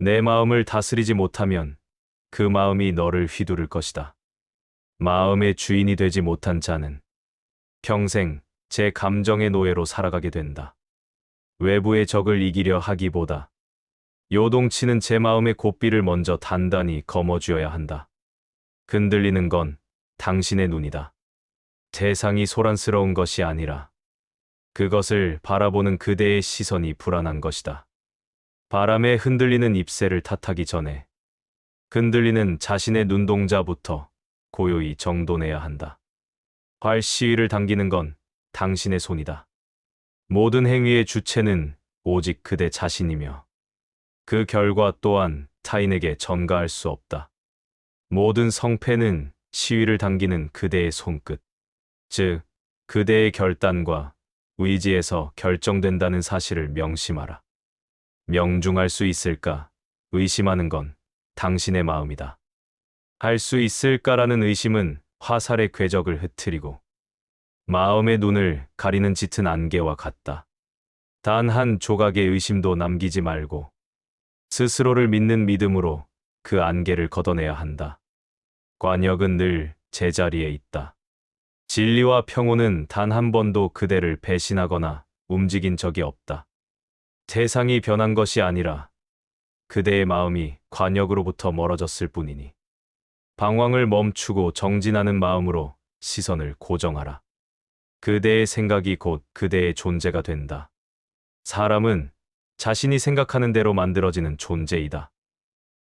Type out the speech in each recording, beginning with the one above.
내 마음을 다스리지 못하면 그 마음이 너를 휘두를 것이다. 마음의 주인이 되지 못한 자는 평생 제 감정의 노예로 살아가게 된다. 외부의 적을 이기려 하기보다 요동치는 제 마음의 고삐를 먼저 단단히 거머쥐어야 한다. 흔들리는 건 당신의 눈이다. 세상이 소란스러운 것이 아니라 그것을 바라보는 그대의 시선이 불안한 것이다. 바람에 흔들리는 잎새를 탓하기 전에 흔들리는 자신의 눈동자부터 고요히 정돈해야 한다. 활 시위를 당기는 건 당신의 손이다. 모든 행위의 주체는 오직 그대 자신이며 그 결과 또한 타인에게 전가할 수 없다. 모든 성패는 시위를 당기는 그대의 손끝, 즉 그대의 결단과 의지에서 결정된다는 사실을 명심하라. 명중할 수 있을까? 의심하는 건 당신의 마음이다. 할 수 있을까라는 의심은 화살의 궤적을 흐트리고 마음의 눈을 가리는 짙은 안개와 같다. 단 한 조각의 의심도 남기지 말고 스스로를 믿는 믿음으로 그 안개를 걷어내야 한다. 관역은 늘 제자리에 있다. 진리와 평온은 단 한 번도 그대를 배신하거나 움직인 적이 없다. 세상이 변한 것이 아니라 그대의 마음이 관역으로부터 멀어졌을 뿐이니 방황을 멈추고 정진하는 마음으로 시선을 고정하라. 그대의 생각이 곧 그대의 존재가 된다. 사람은 자신이 생각하는 대로 만들어지는 존재이다.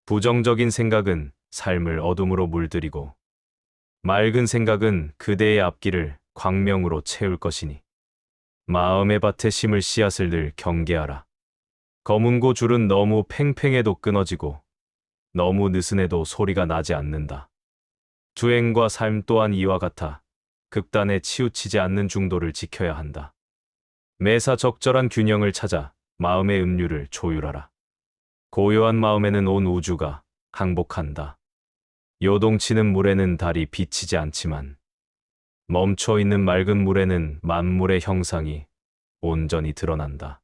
부정적인 생각은 삶을 어둠으로 물들이고 맑은 생각은 그대의 앞길을 광명으로 채울 것이니 마음의 밭에 심을 씨앗을 늘 경계하라. 검은고 줄은 너무 팽팽해도 끊어지고 너무 느슨해도 소리가 나지 않는다. 주행과 삶 또한 이와 같아 극단에 치우치지 않는 중도를 지켜야 한다. 매사 적절한 균형을 찾아 마음의 음률을 조율하라. 고요한 마음에는 온 우주가 항복한다. 요동치는 물에는 달이 비치지 않지만 멈춰있는 맑은 물에는 만물의 형상이 온전히 드러난다.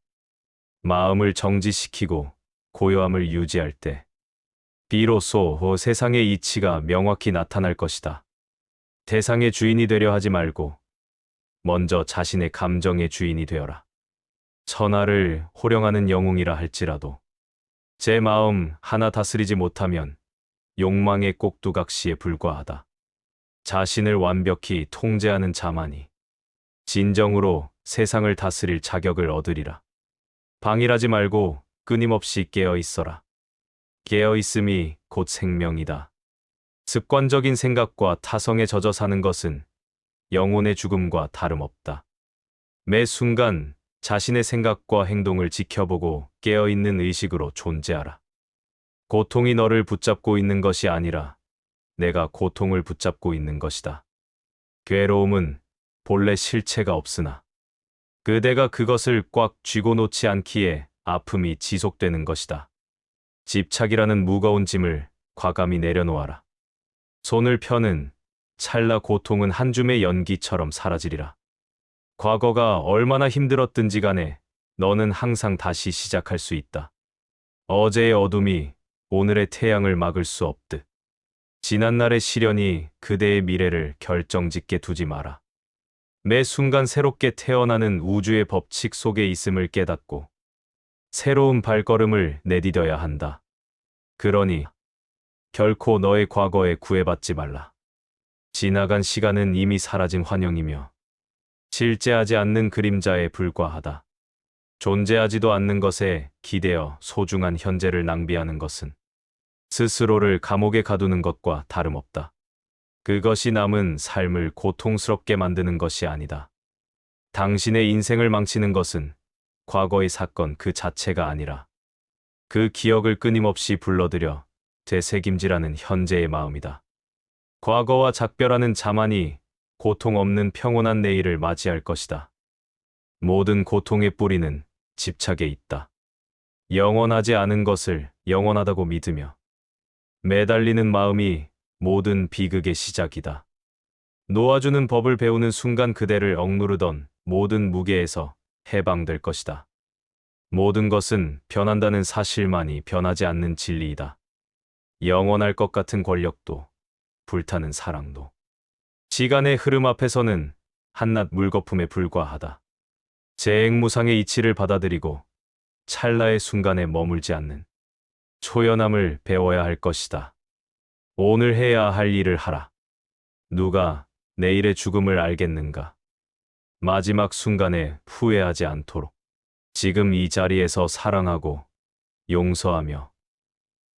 마음을 정지시키고 고요함을 유지할 때 비로소 세상의 이치가 명확히 나타날 것이다. 세상의 주인이 되려 하지 말고 먼저 자신의 감정의 주인이 되어라. 천하를 호령하는 영웅이라 할지라도 제 마음 하나 다스리지 못하면 욕망의 꼭두각시에 불과하다. 자신을 완벽히 통제하는 자만이 진정으로 세상을 다스릴 자격을 얻으리라. 방일하지 말고 끊임없이 깨어 있어라. 깨어 있음이 곧 생명이다. 습관적인 생각과 타성에 젖어 사는 것은 영혼의 죽음과 다름없다. 매 순간 자신의 생각과 행동을 지켜보고 깨어 있는 의식으로 존재하라. 고통이 너를 붙잡고 있는 것이 아니라 내가 고통을 붙잡고 있는 것이다. 괴로움은 본래 실체가 없으나 그대가 그것을 꽉 쥐고 놓지 않기에 아픔이 지속되는 것이다. 집착이라는 무거운 짐을 과감히 내려놓아라. 손을 펴는 찰나 고통은 한 줌의 연기처럼 사라지리라. 과거가 얼마나 힘들었든지 간에 너는 항상 다시 시작할 수 있다. 어제의 어둠이 오늘의 태양을 막을 수 없듯 지난날의 시련이 그대의 미래를 결정짓게 두지 마라. 매 순간 새롭게 태어나는 우주의 법칙 속에 있음을 깨닫고 새로운 발걸음을 내디뎌야 한다. 그러니 결코 너의 과거에 구애받지 말라. 지나간 시간은 이미 사라진 환영이며 실제하지 않는 그림자에 불과하다. 존재하지도 않는 것에 기대어 소중한 현재를 낭비하는 것은 스스로를 감옥에 가두는 것과 다름없다. 그것이 남은 삶을 고통스럽게 만드는 것이 아니다. 당신의 인생을 망치는 것은 과거의 사건 그 자체가 아니라 그 기억을 끊임없이 불러들여 되새김질하는 현재의 마음이다. 과거와 작별하는 자만이 고통 없는 평온한 내일을 맞이할 것이다. 모든 고통의 뿌리는 집착에 있다. 영원하지 않은 것을 영원하다고 믿으며 매달리는 마음이 모든 비극의 시작이다. 놓아주는 법을 배우는 순간 그대를 억누르던 모든 무게에서 해방될 것이다. 모든 것은 변한다는 사실만이 변하지 않는 진리이다. 영원할 것 같은 권력도, 불타는 사랑도. 시간의 흐름 앞에서는 한낱 물거품에 불과하다. 재행무상의 이치를 받아들이고 찰나의 순간에 머물지 않는 초연함을 배워야 할 것이다. 오늘 해야 할 일을 하라. 누가 내일의 죽음을 알겠는가? 마지막 순간에 후회하지 않도록 지금 이 자리에서 사랑하고 용서하며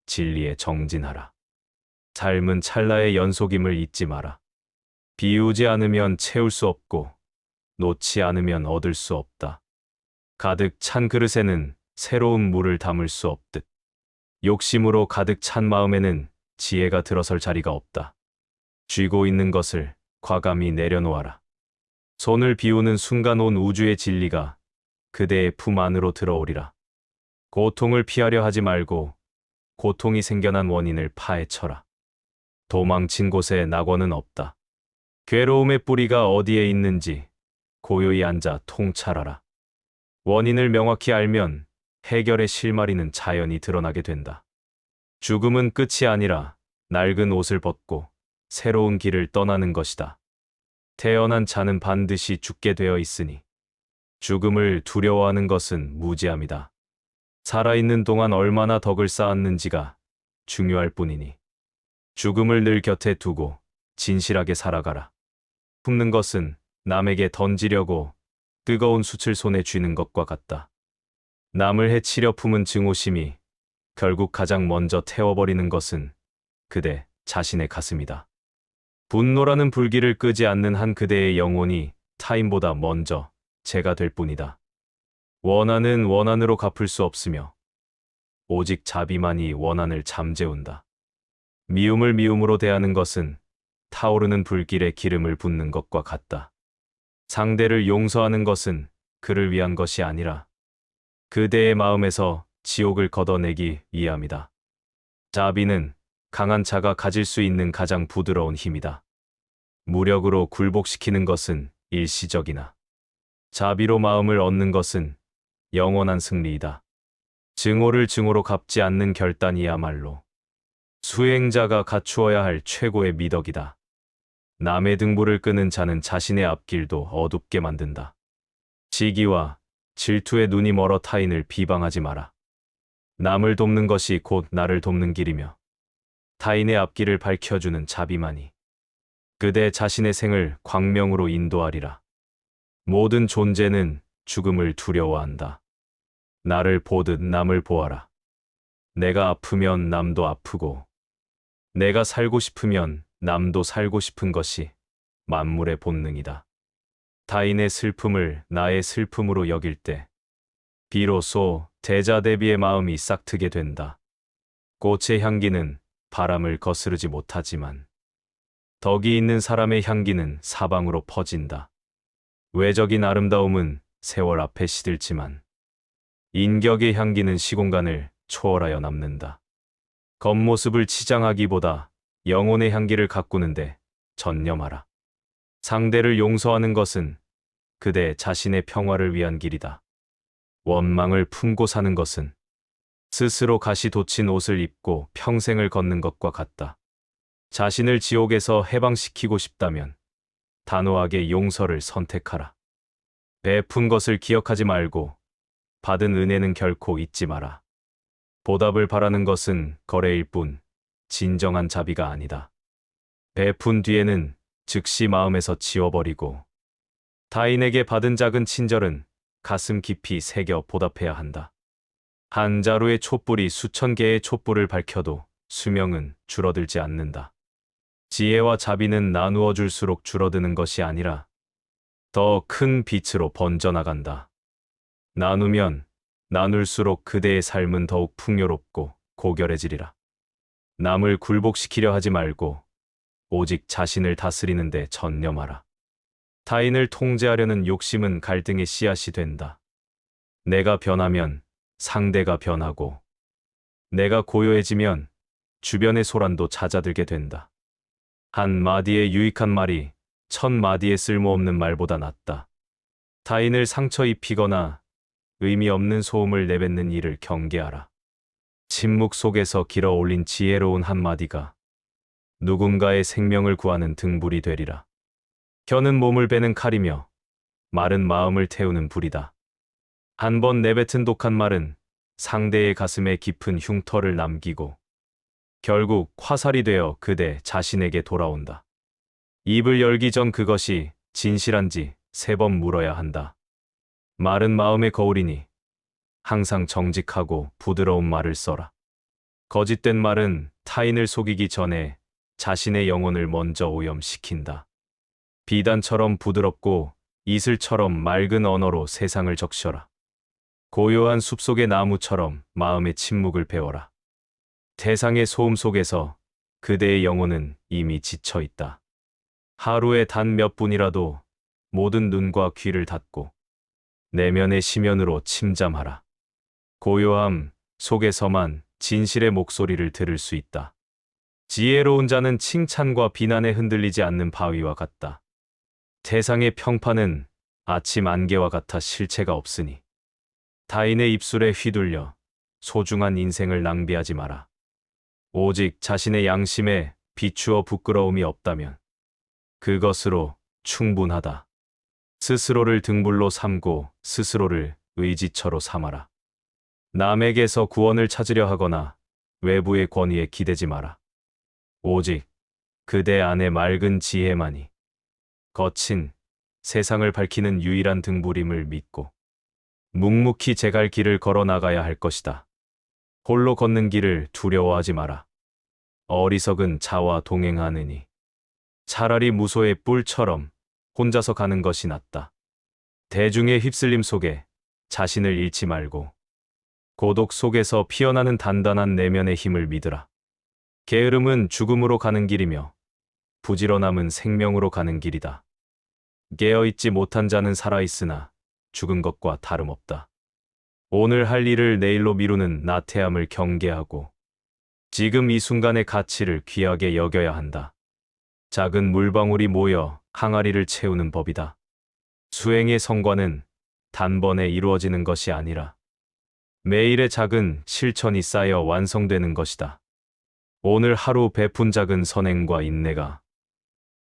진리에 정진하라. 삶은 찰나의 연속임을 잊지 마라. 비우지 않으면 채울 수 없고 놓지 않으면 얻을 수 없다. 가득 찬 그릇에는 새로운 물을 담을 수 없듯 욕심으로 가득 찬 마음에는 지혜가 들어설 자리가 없다. 쥐고 있는 것을 과감히 내려놓아라. 손을 비우는 순간 온 우주의 진리가 그대의 품 안으로 들어오리라. 고통을 피하려 하지 말고 고통이 생겨난 원인을 파헤쳐라. 도망친 곳에 낙원은 없다. 괴로움의 뿌리가 어디에 있는지 고요히 앉아 통찰하라. 원인을 명확히 알면 해결의 실마리는 자연히 드러나게 된다. 죽음은 끝이 아니라 낡은 옷을 벗고 새로운 길을 떠나는 것이다. 태어난 자는 반드시 죽게 되어 있으니 죽음을 두려워하는 것은 무지함이다. 살아있는 동안 얼마나 덕을 쌓았는지가 중요할 뿐이니 죽음을 늘 곁에 두고 진실하게 살아가라. 품는 것은 남에게 던지려고 뜨거운 숯을 손에 쥐는 것과 같다. 남을 해치려 품은 증오심이 결국 가장 먼저 태워버리는 것은 그대 자신의 가슴이다. 분노라는 불길을 끄지 않는 한 그대의 영혼이 타인보다 먼저 재가 될 뿐이다. 원한은 원한으로 갚을 수 없으며 오직 자비만이 원한을 잠재운다. 미움을 미움으로 대하는 것은 타오르는 불길에 기름을 붓는 것과 같다. 상대를 용서하는 것은 그를 위한 것이 아니라 그대의 마음에서 지옥을 걷어내기 위함이다. 자비는 강한 자가 가질 수 있는 가장 부드러운 힘이다. 무력으로 굴복시키는 것은 일시적이나 자비로 마음을 얻는 것은 영원한 승리이다. 증오를 증오로 갚지 않는 결단이야말로 수행자가 갖추어야 할 최고의 미덕이다. 남의 등불을 끄는 자는 자신의 앞길도 어둡게 만든다. 시기와 질투에 눈이 멀어 타인을 비방하지 마라. 남을 돕는 것이 곧 나를 돕는 길이며 타인의 앞길을 밝혀주는 자비만이 그대 자신의 생을 광명으로 인도하리라. 모든 존재는 죽음을 두려워한다. 나를 보듯 남을 보아라. 내가 아프면 남도 아프고 내가 살고 싶으면 남도 살고 싶은 것이 만물의 본능이다. 타인의 슬픔을 나의 슬픔으로 여길 때 비로소 대자대비의 마음이 싹트게 된다. 꽃의 향기는 바람을 거스르지 못하지만 덕이 있는 사람의 향기는 사방으로 퍼진다. 외적인 아름다움은 세월 앞에 시들지만 인격의 향기는 시공간을 초월하여 남는다. 겉모습을 치장하기보다 영혼의 향기를 가꾸는데 전념하라. 상대를 용서하는 것은 그대 자신의 평화를 위한 길이다. 원망을 품고 사는 것은 스스로 가시 돋친 옷을 입고 평생을 걷는 것과 같다. 자신을 지옥에서 해방시키고 싶다면 단호하게 용서를 선택하라. 베푼 것을 기억하지 말고 받은 은혜는 결코 잊지 마라. 보답을 바라는 것은 거래일 뿐 진정한 자비가 아니다. 베푼 뒤에는 즉시 마음에서 지워버리고 타인에게 받은 작은 친절은 가슴 깊이 새겨 보답해야 한다. 한 자루의 촛불이 수천 개의 촛불을 밝혀도 수명은 줄어들지 않는다. 지혜와 자비는 나누어 줄수록 줄어드는 것이 아니라 더 큰 빛으로 번져나간다. 나누면 나눌수록 그대의 삶은 더욱 풍요롭고 고결해지리라. 남을 굴복시키려 하지 말고 오직 자신을 다스리는 데 전념하라. 타인을 통제하려는 욕심은 갈등의 씨앗이 된다. 내가 변하면 상대가 변하고 내가 고요해지면 주변의 소란도 잦아들게 된다. 한 마디의 유익한 말이 천 마디의 쓸모없는 말보다 낫다. 타인을 상처 입히거나 의미 없는 소음을 내뱉는 이를 경계하라. 침묵 속에서 길어 올린 지혜로운 한마디가 누군가의 생명을 구하는 등불이 되리라. 혀는 몸을 베는 칼이며 말은 마음을 태우는 불이다. 한 번 내뱉은 독한 말은 상대의 가슴에 깊은 흉터를 남기고 결국 화살이 되어 그대 자신에게 돌아온다. 입을 열기 전 그것이 진실한지 3번 물어야 한다. 말은 마음의 거울이니 항상 정직하고 부드러운 말을 써라. 거짓된 말은 타인을 속이기 전에 자신의 영혼을 먼저 오염시킨다. 비단처럼 부드럽고 이슬처럼 맑은 언어로 세상을 적셔라. 고요한 숲속의 나무처럼 마음의 침묵을 배워라. 태상의 소음 속에서 그대의 영혼은 이미 지쳐 있다. 하루에 단 몇 분이라도 모든 눈과 귀를 닫고 내면의 심연으로 침잠하라. 고요함 속에서만 진실의 목소리를 들을 수 있다. 지혜로운 자는 칭찬과 비난에 흔들리지 않는 바위와 같다. 태상의 평판은 아침 안개와 같아 실체가 없으니 타인의 입술에 휘둘려 소중한 인생을 낭비하지 마라. 오직 자신의 양심에 비추어 부끄러움이 없다면 그것으로 충분하다. 스스로를 등불로 삼고 스스로를 의지처로 삼아라. 남에게서 구원을 찾으려 하거나 외부의 권위에 기대지 마라. 오직 그대 안의 맑은 지혜만이 거친 세상을 밝히는 유일한 등불임을 믿고 묵묵히 제갈 길을 걸어 나가야 할 것이다. 홀로 걷는 길을 두려워하지 마라. 어리석은 자와 동행하느니 차라리 무소의 뿔처럼 혼자서 가는 것이 낫다. 대중의 휩쓸림 속에 자신을 잃지 말고 고독 속에서 피어나는 단단한 내면의 힘을 믿으라. 게으름은 죽음으로 가는 길이며 부지런함은 생명으로 가는 길이다. 깨어있지 못한 자는 살아있으나 죽은 것과 다름없다. 오늘 할 일을 내일로 미루는 나태함을 경계하고 지금 이 순간의 가치를 귀하게 여겨야 한다. 작은 물방울이 모여 항아리를 채우는 법이다. 수행의 성과는 단번에 이루어지는 것이 아니라 매일의 작은 실천이 쌓여 완성되는 것이다. 오늘 하루 베푼 작은 선행과 인내가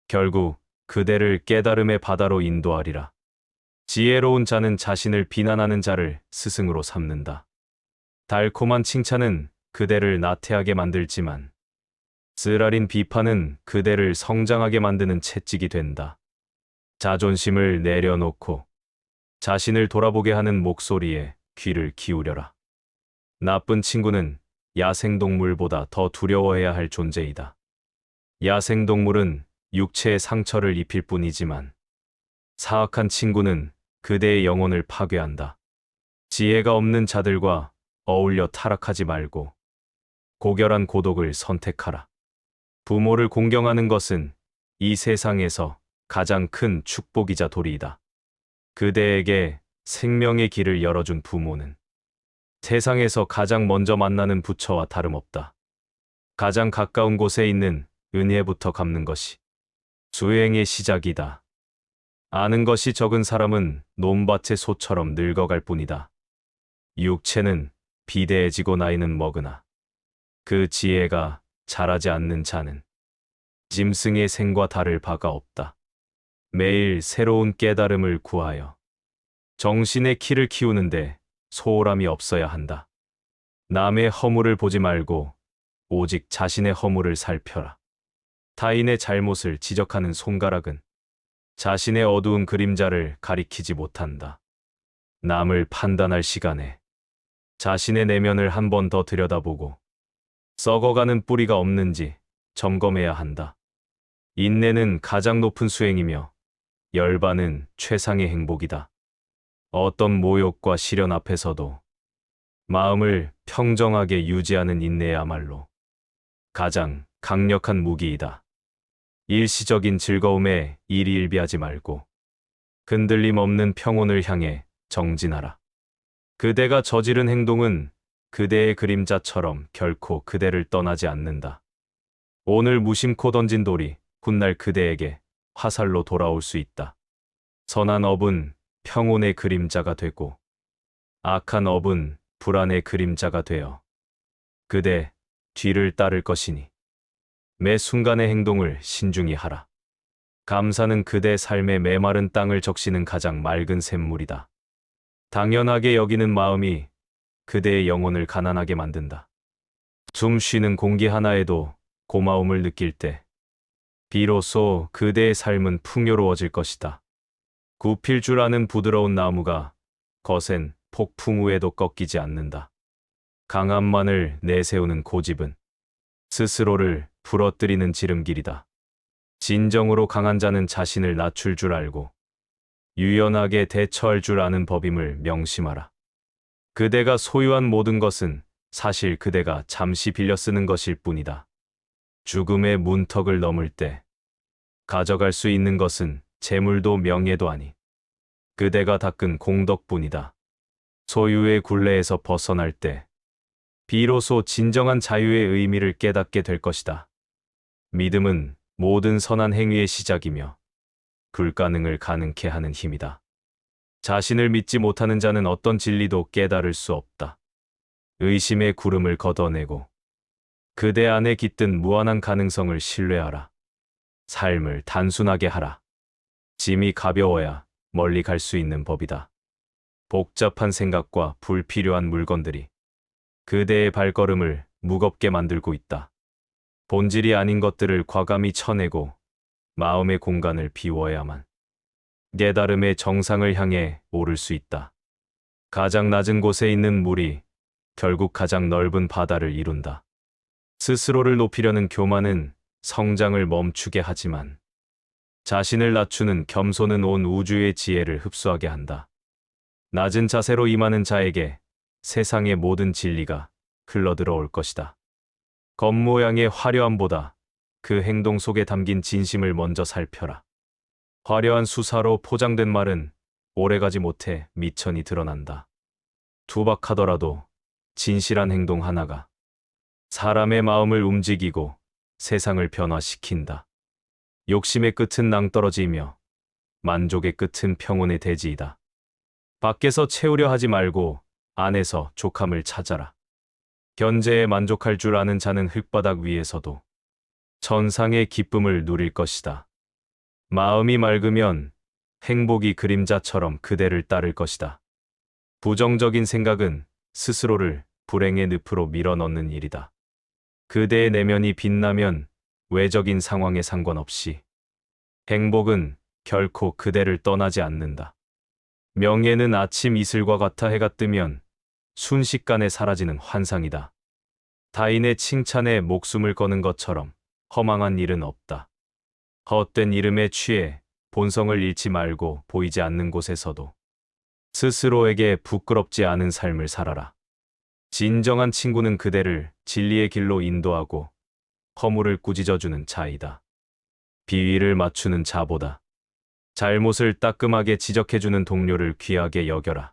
결국 그대를 깨달음의 바다로 인도하리라. 지혜로운 자는 자신을 비난하는 자를 스승으로 삼는다. 달콤한 칭찬은 그대를 나태하게 만들지만 쓰라린 비판은 그대를 성장하게 만드는 채찍이 된다. 자존심을 내려놓고 자신을 돌아보게 하는 목소리에 귀를 기울여라. 나쁜 친구는 야생동물보다 더 두려워해야 할 존재이다. 야생동물은 육체의 상처를 입힐 뿐이지만 사악한 친구는 그대의 영혼을 파괴한다. 지혜가 없는 자들과 어울려 타락하지 말고 고결한 고독을 선택하라. 부모를 공경하는 것은 이 세상에서 가장 큰 축복이자 도리이다. 그대에게 생명의 길을 열어준 부모는 세상에서 가장 먼저 만나는 부처와 다름없다. 가장 가까운 곳에 있는 은혜부터 갚는 것이 수행의 시작이다. 아는 것이 적은 사람은 논밭의 소처럼 늙어갈 뿐이다. 육체는 비대해지고 나이는 먹으나 그 지혜가 자라지 않는 자는 짐승의 생과 다를 바가 없다. 매일 새로운 깨달음을 구하여 정신의 키를 키우는데 소홀함이 없어야 한다. 남의 허물을 보지 말고 오직 자신의 허물을 살펴라. 타인의 잘못을 지적하는 손가락은 자신의 어두운 그림자를 가리키지 못한다. 남을 판단할 시간에 자신의 내면을 한 번 더 들여다보고 썩어가는 뿌리가 없는지 점검해야 한다. 인내는 가장 높은 수행이며 열반은 최상의 행복이다. 어떤 모욕과 시련 앞에서도 마음을 평정하게 유지하는 인내야말로 가장 강력한 무기이다. 일시적인 즐거움에 일희일비하지 말고 흔들림 없는 평온을 향해 정진하라. 그대가 저지른 행동은 그대의 그림자처럼 결코 그대를 떠나지 않는다. 오늘 무심코 던진 돌이 훗날 그대에게 화살로 돌아올 수 있다. 선한 업은 평온의 그림자가 되고 악한 업은 불안의 그림자가 되어 그대 뒤를 따를 것이니 매 순간의 행동을 신중히 하라. 감사는 그대 삶의 메마른 땅을 적시는 가장 맑은 샘물이다. 당연하게 여기는 마음이 그대의 영혼을 가난하게 만든다. 숨 쉬는 공기 하나에도 고마움을 느낄 때 비로소 그대의 삶은 풍요로워질 것이다. 굽힐 줄 아는 부드러운 나무가 거센 폭풍 후에도 꺾이지 않는다. 강함만을 내세우는 고집은 스스로를 부러뜨리는 지름길이다. 진정으로 강한 자는 자신을 낮출 줄 알고 유연하게 대처할 줄 아는 법임을 명심하라. 그대가 소유한 모든 것은 사실 그대가 잠시 빌려 쓰는 것일 뿐이다. 죽음의 문턱을 넘을 때 가져갈 수 있는 것은 재물도 명예도 아니 그대가 닦은 공덕뿐이다. 소유의 굴레에서 벗어날 때 비로소 진정한 자유의 의미를 깨닫게 될 것이다. 믿음은 모든 선한 행위의 시작이며 불가능을 가능케 하는 힘이다. 자신을 믿지 못하는 자는 어떤 진리도 깨달을 수 없다. 의심의 구름을 걷어내고 그대 안에 깃든 무한한 가능성을 신뢰하라. 삶을 단순하게 하라. 짐이 가벼워야 멀리 갈 수 있는 법이다. 복잡한 생각과 불필요한 물건들이 그대의 발걸음을 무겁게 만들고 있다. 본질이 아닌 것들을 과감히 쳐내고 마음의 공간을 비워야만 깨달음의 정상을 향해 오를 수 있다. 가장 낮은 곳에 있는 물이 결국 가장 넓은 바다를 이룬다. 스스로를 높이려는 교만은 성장을 멈추게 하지만 자신을 낮추는 겸손은 온 우주의 지혜를 흡수하게 한다. 낮은 자세로 임하는 자에게 세상의 모든 진리가 흘러들어올 것이다. 겉모양의 화려함보다 그 행동 속에 담긴 진심을 먼저 살펴라. 화려한 수사로 포장된 말은 오래가지 못해 미천이 드러난다. 투박하더라도 진실한 행동 하나가 사람의 마음을 움직이고 세상을 변화시킨다. 욕심의 끝은 낭떠러지이며 만족의 끝은 평온의 대지이다. 밖에서 채우려 하지 말고 안에서 족함을 찾아라. 현재에 만족할 줄 아는 자는 흙바닥 위에서도 천상의 기쁨을 누릴 것이다. 마음이 맑으면 행복이 그림자처럼 그대를 따를 것이다. 부정적인 생각은 스스로를 불행의 늪으로 밀어넣는 일이다. 그대의 내면이 빛나면 외적인 상황에 상관없이 행복은 결코 그대를 떠나지 않는다. 명예는 아침 이슬과 같아 해가 뜨면 순식간에 사라지는 환상이다. 타인의 칭찬에 목숨을 거는 것처럼 허망한 일은 없다. 헛된 이름에 취해 본성을 잃지 말고 보이지 않는 곳에서도 스스로에게 부끄럽지 않은 삶을 살아라. 진정한 친구는 그대를 진리의 길로 인도하고 허물을 꾸짖어주는 자이다. 비위를 맞추는 자보다 잘못을 따끔하게 지적해주는 동료를 귀하게 여겨라.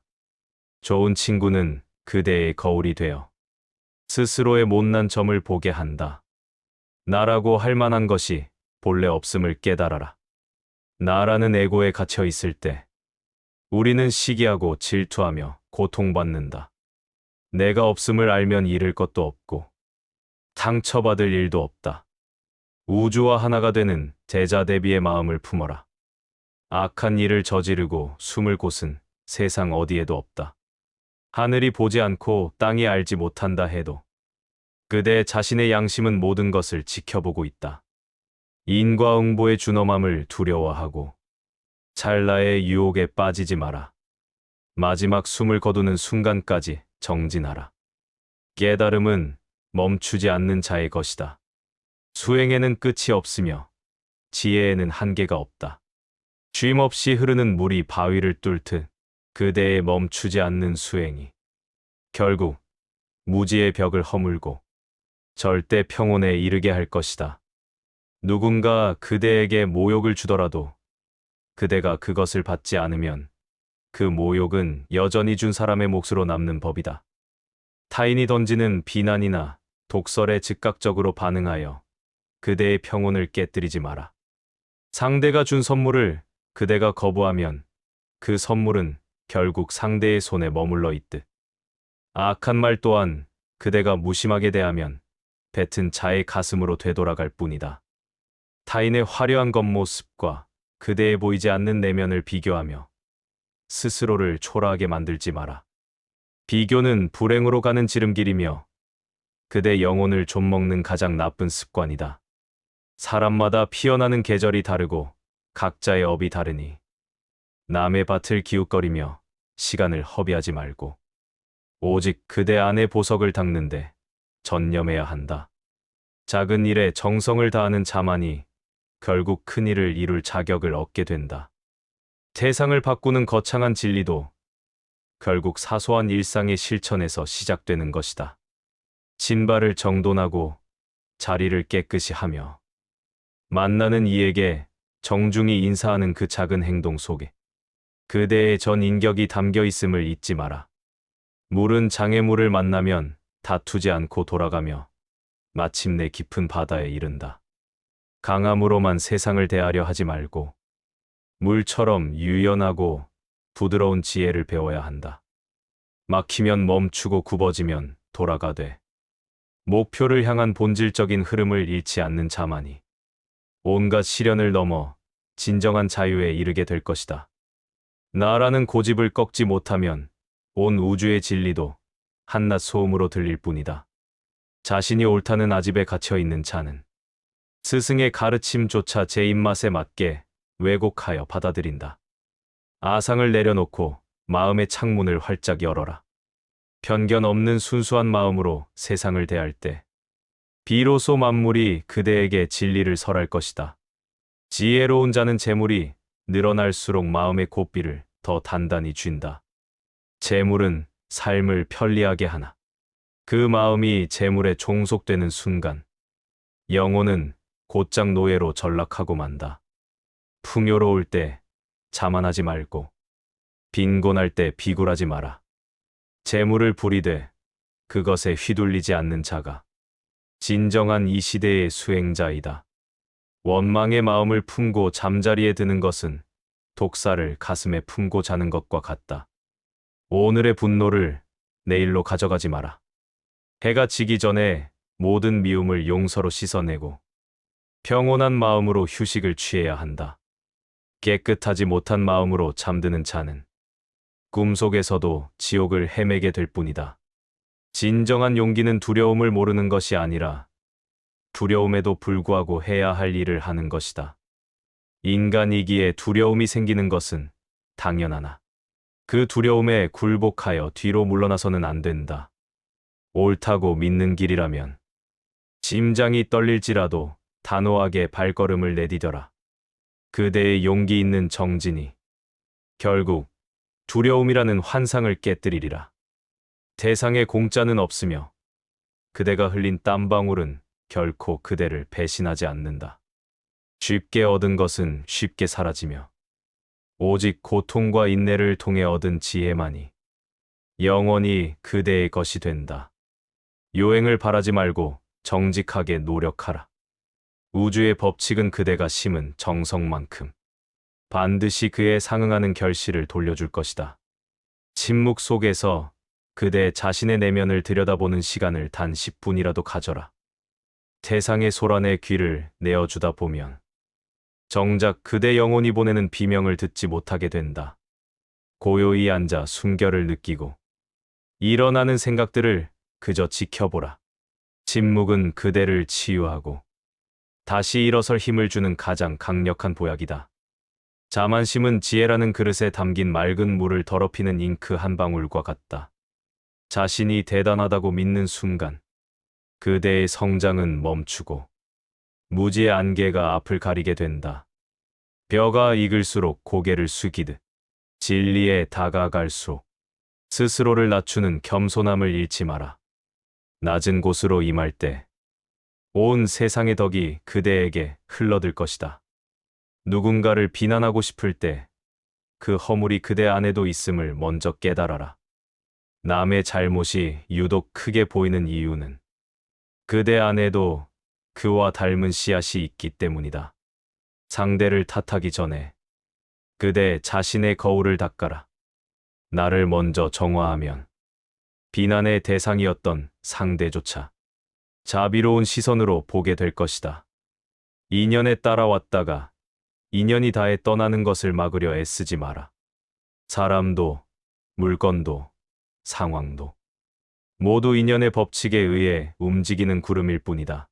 좋은 친구는 그대의 거울이 되어 스스로의 못난 점을 보게 한다. 나라고 할 만한 것이 본래 없음을 깨달아라. 나라는 에고에 갇혀 있을 때 우리는 시기하고 질투하며 고통받는다. 내가 없음을 알면 잃을 것도 없고 상처받을 일도 없다. 우주와 하나가 되는 제자 대비의 마음을 품어라. 악한 일을 저지르고 숨을 곳은 세상 어디에도 없다. 하늘이 보지 않고 땅이 알지 못한다 해도 그대 자신의 양심은 모든 것을 지켜보고 있다. 인과응보의 준엄함을 두려워하고 찰나의 유혹에 빠지지 마라. 마지막 숨을 거두는 순간까지 정진하라. 깨달음은 멈추지 않는 자의 것이다. 수행에는 끝이 없으며 지혜에는 한계가 없다. 쉼없이 흐르는 물이 바위를 뚫듯 그대의 멈추지 않는 수행이 결국 무지의 벽을 허물고 절대 평온에 이르게 할 것이다. 누군가 그대에게 모욕을 주더라도 그대가 그것을 받지 않으면 그 모욕은 여전히 준 사람의 몫으로 남는 법이다. 타인이 던지는 비난이나 독설에 즉각적으로 반응하여 그대의 평온을 깨뜨리지 마라. 상대가 준 선물을 그대가 거부하면 그 선물은 결국 상대의 손에 머물러 있듯 악한 말 또한 그대가 무심하게 대하면 뱉은 자의 가슴으로 되돌아갈 뿐이다. 타인의 화려한 겉모습과 그대의 보이지 않는 내면을 비교하며 스스로를 초라하게 만들지 마라. 비교는 불행으로 가는 지름길이며 그대 영혼을 좀먹는 가장 나쁜 습관이다. 사람마다 피어나는 계절이 다르고 각자의 업이 다르니 남의 밭을 기웃거리며 시간을 허비하지 말고 오직 그대 안의 보석을 닦는데 전념해야 한다. 작은 일에 정성을 다하는 자만이 결국 큰 일을 이룰 자격을 얻게 된다. 세상을 바꾸는 거창한 진리도 결국 사소한 일상의 실천에서 시작되는 것이다. 신발을 정돈하고 자리를 깨끗이 하며 만나는 이에게 정중히 인사하는 그 작은 행동 속에 그대의 전 인격이 담겨 있음을 잊지 마라. 물은 장애물을 만나면 다투지 않고 돌아가며 마침내 깊은 바다에 이른다. 강함으로만 세상을 대하려 하지 말고 물처럼 유연하고 부드러운 지혜를 배워야 한다. 막히면 멈추고 굽어지면 돌아가되 목표를 향한 본질적인 흐름을 잃지 않는 자만이 온갖 시련을 넘어 진정한 자유에 이르게 될 것이다. 나라는 고집을 꺾지 못하면 온 우주의 진리도 한낱 소음으로 들릴 뿐이다. 자신이 옳다는 아집에 갇혀 있는 자는 스승의 가르침조차 제 입맛에 맞게 왜곡하여 받아들인다. 아상을 내려놓고 마음의 창문을 활짝 열어라. 편견 없는 순수한 마음으로 세상을 대할 때 비로소 만물이 그대에게 진리를 설할 것이다. 지혜로운 자는 재물이 늘어날수록 마음의 고삐를 더 단단히 쥔다. 재물은 삶을 편리하게 하나 그 마음이 재물에 종속되는 순간 영혼은 곧장 노예로 전락하고 만다. 풍요로울 때 자만하지 말고 빈곤할 때 비굴하지 마라. 재물을 부리되 그것에 휘둘리지 않는 자가 진정한 이 시대의 수행자이다. 원망의 마음을 품고 잠자리에 드는 것은 독사를 가슴에 품고 자는 것과 같다. 오늘의 분노를 내일로 가져가지 마라. 해가 지기 전에 모든 미움을 용서로 씻어내고 평온한 마음으로 휴식을 취해야 한다. 깨끗하지 못한 마음으로 잠드는 자는 꿈속에서도 지옥을 헤매게 될 뿐이다. 진정한 용기는 두려움을 모르는 것이 아니라 두려움에도 불구하고 해야 할 일을 하는 것이다. 인간이기에 두려움이 생기는 것은 당연하나 그 두려움에 굴복하여 뒤로 물러나서는 안 된다. 옳다고 믿는 길이라면 심장이 떨릴지라도 단호하게 발걸음을 내디뎌라. 그대의 용기 있는 정진이 결국 두려움이라는 환상을 깨뜨리리라. 세상에 공짜는 없으며 그대가 흘린 땀방울은 결코 그대를 배신하지 않는다. 쉽게 얻은 것은 쉽게 사라지며 오직 고통과 인내를 통해 얻은 지혜만이 영원히 그대의 것이 된다. 요행을 바라지 말고 정직하게 노력하라. 우주의 법칙은 그대가 심은 정성만큼 반드시 그에 상응하는 결실을 돌려줄 것이다. 침묵 속에서 그대 자신의 내면을 들여다보는 시간을 단 10분이라도 가져라. 세상의 소란에 귀를 내어주다 보면 정작 그대 영혼이 보내는 비명을 듣지 못하게 된다. 고요히 앉아 숨결을 느끼고 일어나는 생각들을 그저 지켜보라. 침묵은 그대를 치유하고 다시 일어설 힘을 주는 가장 강력한 보약이다. 자만심은 지혜라는 그릇에 담긴 맑은 물을 더럽히는 잉크 한 방울과 같다. 자신이 대단하다고 믿는 순간 그대의 성장은 멈추고 무지의 안개가 앞을 가리게 된다. 벼가 익을수록 고개를 숙이듯 진리에 다가갈수록 스스로를 낮추는 겸손함을 잃지 마라. 낮은 곳으로 임할 때 온 세상의 덕이 그대에게 흘러들 것이다. 누군가를 비난하고 싶을 때 그 허물이 그대 안에도 있음을 먼저 깨달아라. 남의 잘못이 유독 크게 보이는 이유는 그대 안에도 그와 닮은 씨앗이 있기 때문이다. 상대를 탓하기 전에 그대 자신의 거울을 닦아라. 나를 먼저 정화하면 비난의 대상이었던 상대조차 자비로운 시선으로 보게 될 것이다. 인연에 따라왔다가 인연이 다해 떠나는 것을 막으려 애쓰지 마라. 사람도, 물건도, 상황도 모두 인연의 법칙에 의해 움직이는 구름일 뿐이다.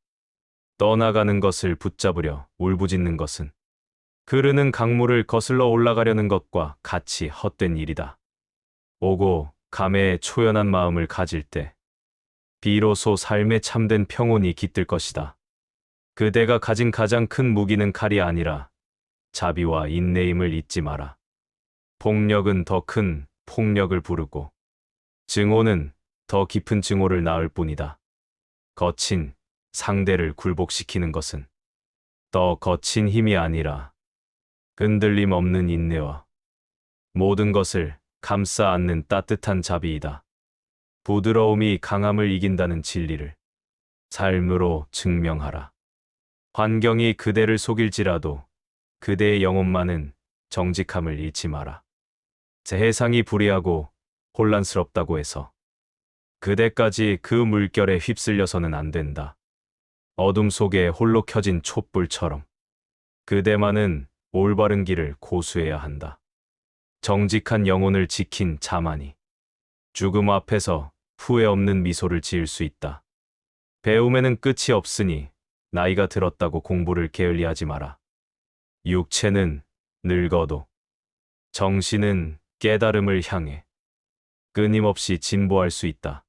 떠나가는 것을 붙잡으려 울부짖는 것은 흐르는 강물을 거슬러 올라가려는 것과 같이 헛된 일이다. 오고 감에 초연한 마음을 가질 때 비로소 삶에 참된 평온이 깃들 것이다. 그대가 가진 가장 큰 무기는 칼이 아니라 자비와 인내임을 잊지 마라. 폭력은 더 큰 폭력을 부르고 증오는 더 깊은 증오를 낳을 뿐이다. 거친 상대를 굴복시키는 것은 더 거친 힘이 아니라 흔들림 없는 인내와 모든 것을 감싸 안는 따뜻한 자비이다. 부드러움이 강함을 이긴다는 진리를 삶으로 증명하라. 환경이 그대를 속일지라도 그대의 영혼만은 정직함을 잃지 마라. 세상이 불의하고 혼란스럽다고 해서 그대까지 그 물결에 휩쓸려서는 안 된다. 어둠 속에 홀로 켜진 촛불처럼 그대만은 올바른 길을 고수해야 한다. 정직한 영혼을 지킨 자만이 죽음 앞에서 후회 없는 미소를 지을 수 있다. 배움에는 끝이 없으니 나이가 들었다고 공부를 게을리하지 마라. 육체는 늙어도 정신은 깨달음을 향해 끊임없이 진보할 수 있다.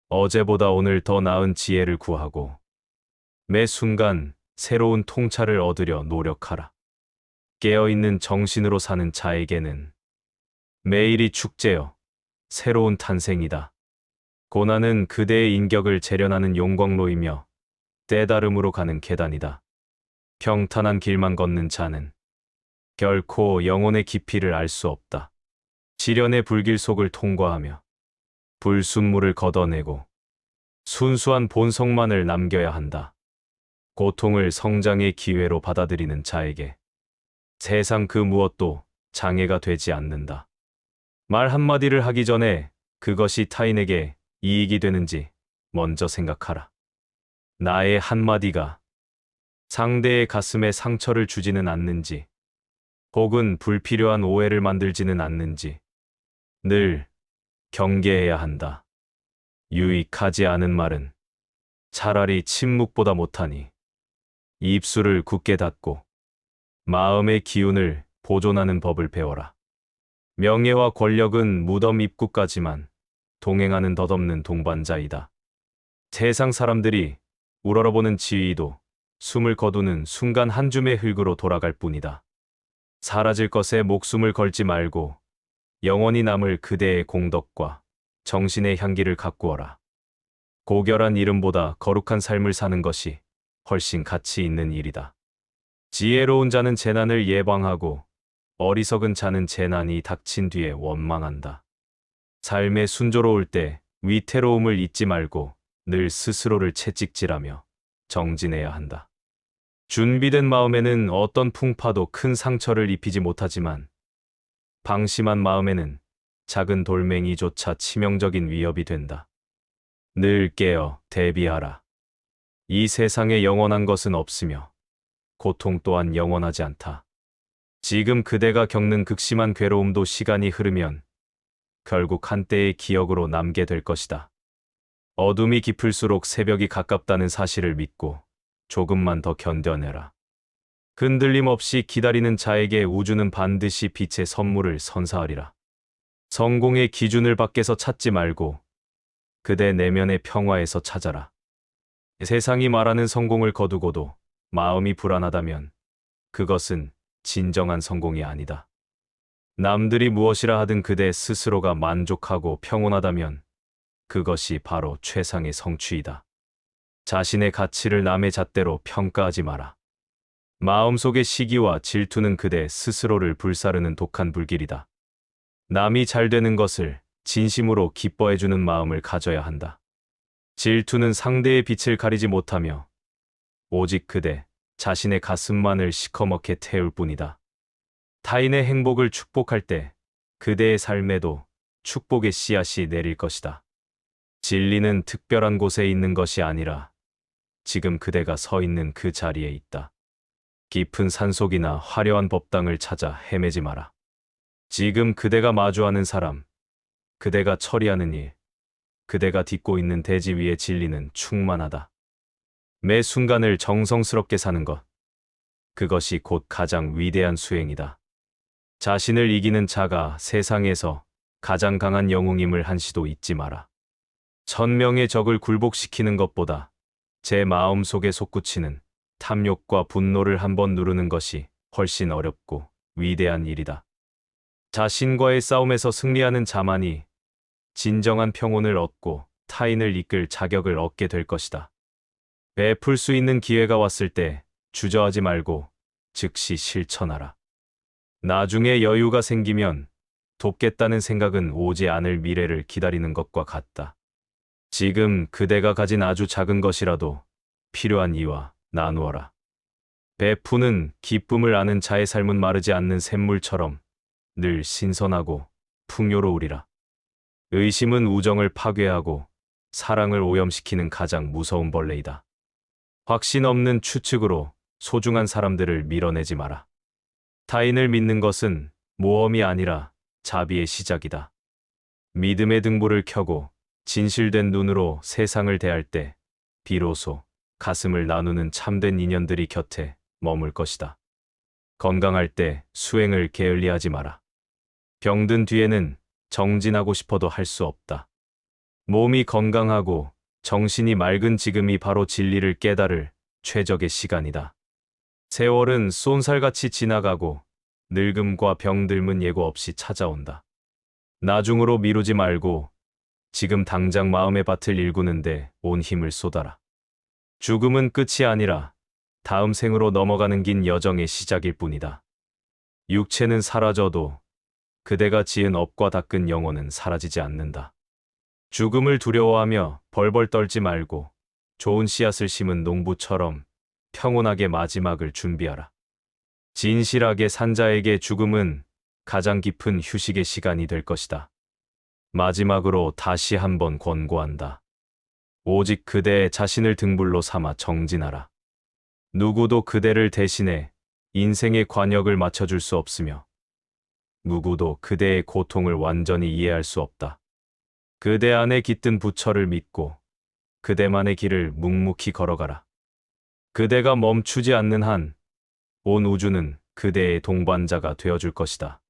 어제보다 오늘 더 나은 지혜를 구하고 매 순간 새로운 통찰을 얻으려 노력하라. 깨어있는 정신으로 사는 자에게는 매일이 축제여 새로운 탄생이다. 고난은 그대의 인격을 재련하는 용광로이며 때다름으로 가는 계단이다. 평탄한 길만 걷는 자는 결코 영혼의 깊이를 알 수 없다. 시련의 불길 속을 통과하며 불순물을 걷어내고 순수한 본성만을 남겨야 한다. 고통을 성장의 기회로 받아들이는 자에게 세상 그 무엇도 장애가 되지 않는다. 말 한마디를 하기 전에 그것이 타인에게 이익이 되는지 먼저 생각하라. 나의 한마디가 상대의 가슴에 상처를 주지는 않는지, 혹은 불필요한 오해를 만들지는 않는지 늘 경계해야 한다. 유익하지 않은 말은 차라리 침묵보다 못하니 입술을 굳게 닫고 마음의 기운을 보존하는 법을 배워라. 명예와 권력은 무덤 입구까지만 동행하는 덧없는 동반자이다. 세상 사람들이 우러러보는 지위도 숨을 거두는 순간 한 줌의 흙으로 돌아갈 뿐이다. 사라질 것에 목숨을 걸지 말고 영원히 남을 그대의 공덕과 정신의 향기를 가꾸어라. 고결한 이름보다 거룩한 삶을 사는 것이 훨씬 가치 있는 일이다. 지혜로운 자는 재난을 예방하고 어리석은 자는 재난이 닥친 뒤에 원망한다. 삶에 순조로울 때 위태로움을 잊지 말고 늘 스스로를 채찍질하며 정진해야 한다. 준비된 마음에는 어떤 풍파도 큰 상처를 입히지 못하지만 방심한 마음에는 작은 돌멩이조차 치명적인 위협이 된다. 늘 깨어 대비하라. 이 세상에 영원한 것은 없으며 고통 또한 영원하지 않다. 지금 그대가 겪는 극심한 괴로움도 시간이 흐르면 결국 한때의 기억으로 남게 될 것이다. 어둠이 깊을수록 새벽이 가깝다는 사실을 믿고 조금만 더 견뎌내라. 흔들림 없이 기다리는 자에게 우주는 반드시 빛의 선물을 선사하리라. 성공의 기준을 밖에서 찾지 말고 그대 내면의 평화에서 찾아라. 세상이 말하는 성공을 거두고도 마음이 불안하다면 그것은 진정한 성공이 아니다. 남들이 무엇이라 하든 그대 스스로가 만족하고 평온하다면 그것이 바로 최상의 성취이다. 자신의 가치를 남의 잣대로 평가하지 마라. 마음속의 시기와 질투는 그대 스스로를 불사르는 독한 불길이다. 남이 잘 되는 것을 진심으로 기뻐해주는 마음을 가져야 한다. 질투는 상대의 빛을 가리지 못하며 오직 그대 자신의 가슴만을 시커멓게 태울 뿐이다. 타인의 행복을 축복할 때 그대의 삶에도 축복의 씨앗이 내릴 것이다. 진리는 특별한 곳에 있는 것이 아니라 지금 그대가 서 있는 그 자리에 있다. 깊은 산속이나 화려한 법당을 찾아 헤매지 마라. 지금 그대가 마주하는 사람, 그대가 처리하는 일, 그대가 딛고 있는 대지 위의 진리는 충만하다. 매 순간을 정성스럽게 사는 것, 그것이 곧 가장 위대한 수행이다. 자신을 이기는 자가 세상에서 가장 강한 영웅임을 한시도 잊지 마라. 1000명의 적을 굴복시키는 것보다 제 마음 속에 솟구치는 탐욕과 분노를 한번 누르는 것이 훨씬 어렵고 위대한 일이다. 자신과의 싸움에서 승리하는 자만이 진정한 평온을 얻고 타인을 이끌 자격을 얻게 될 것이다. 베풀 수 있는 기회가 왔을 때 주저하지 말고 즉시 실천하라. 나중에 여유가 생기면 돕겠다는 생각은 오지 않을 미래를 기다리는 것과 같다. 지금 그대가 가진 아주 작은 것이라도 필요한 이와 나누어라. 베푸는 기쁨을 아는 자의 삶은 마르지 않는 샘물처럼 늘 신선하고 풍요로우리라. 의심은 우정을 파괴하고 사랑을 오염시키는 가장 무서운 벌레이다. 확신 없는 추측으로 소중한 사람들을 밀어내지 마라. 타인을 믿는 것은 모험이 아니라 자비의 시작이다. 믿음의 등불을 켜고 진실된 눈으로 세상을 대할 때 비로소 가슴을 나누는 참된 인연들이 곁에 머물 것이다. 건강할 때 수행을 게을리하지 마라. 병든 뒤에는 정진하고 싶어도 할 수 없다. 몸이 건강하고 정신이 맑은 지금이 바로 진리를 깨달을 최적의 시간이다. 세월은 쏜살같이 지나가고 늙음과 병들문 예고 없이 찾아온다. 나중으로 미루지 말고 지금 당장 마음의 밭을 일구는데 온 힘을 쏟아라. 죽음은 끝이 아니라 다음 생으로 넘어가는 긴 여정의 시작일 뿐이다. 육체는 사라져도 그대가 지은 업과 닦은 영혼은 사라지지 않는다. 죽음을 두려워하며 벌벌 떨지 말고 좋은 씨앗을 심은 농부처럼 평온하게 마지막을 준비하라. 진실하게 산 자에게 죽음은 가장 깊은 휴식의 시간이 될 것이다. 마지막으로 다시 한번 권고한다. 오직 그대의 자신을 등불로 삼아 정진하라. 누구도 그대를 대신해 인생의 관역을 맞춰줄 수 없으며 누구도 그대의 고통을 완전히 이해할 수 없다. 그대 안에 깃든 부처를 믿고 그대만의 길을 묵묵히 걸어가라. 그대가 멈추지 않는 한 온 우주는 그대의 동반자가 되어줄 것이다.